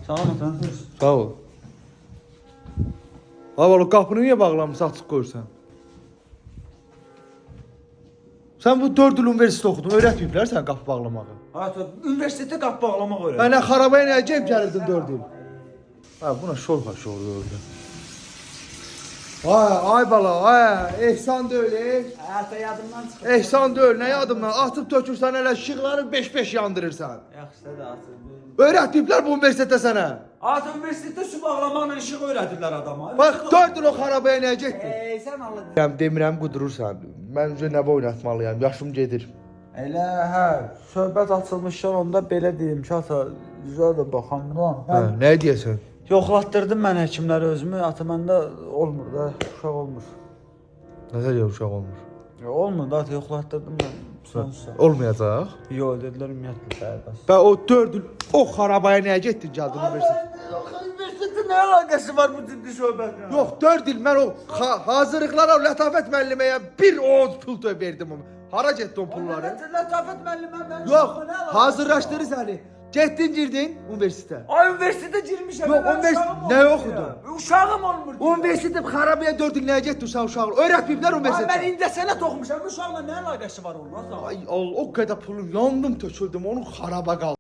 Sağ olun. Sağ ol. Havalı qapını niyə bağlamısan, açıq qoyursan? Sən bu 4 il universitet oxudun, öyrətməyiblər sən qapı bağlamağı. Hayata, üniversitede qapı bağlamaq öyle. Mənə xarabaya nəyə gəlib gəlirdin 4 il? Ha, buna şorpa oluyordu. Ay bala, ay, ehsan da öyle. Hayata yadımdan çıxır. Ehsan da öyle, nə yadımdan? Atıb tökürsən elə işıqları 5-5 yandırırsan. Yaxşı da atır. Öyrətməyiblər bu universitetdə sənə. Hayata, üniversitede su bağlamaqla işıq öyrədirlər adama. Bax, 4 il o xarabaya nəyə getdin? Sen Allah. Demirəm qudurursan. Mən üzə nəvə oynatmalıyam, yaşım gedir. Elə hə, söhbət açılmışken onda belə deyim ki, ata, güzel də baxamdan. Hə, nə deyəsən? Yoxlatdırdım mən həkimləri özümü, ata məndə olmur da, uşaq olmur. Nəsə uşaq olmur. Olmur da, ata yoxlatdırdım mən. Sonsuza. Olmayacaq. Yox, dedilər ümumiyyətlə səhərbəs. Və o 4 il o xarabaya nəyə getdin, gəldin universitetə? Üniversitetin nə əlaqəsi var bu ciddi söhbətlə? Yox, 4 il mən o hazırlıqlara, o lətafət müəlliməyə bir oğuz pul verdim. Hara getdi o pulları? Lətafət müəllimə mən... Yox, hazırlaşdırır səni. Getdin, girdin universitetə. Ay, üniversitede girmişəm. Yox, nə oxudun? Uşağım olmur. Universitetə xarabaya 4 il nəyə getdin sən uşağı? Öyrətməyiblər Ay, universitetə. mən indi sənət oxumuşam. Uşaqla nə əlaqəsi var olmaz? Ay, o qədər pulum yandım, töküldüm, onu xaraba qaldı.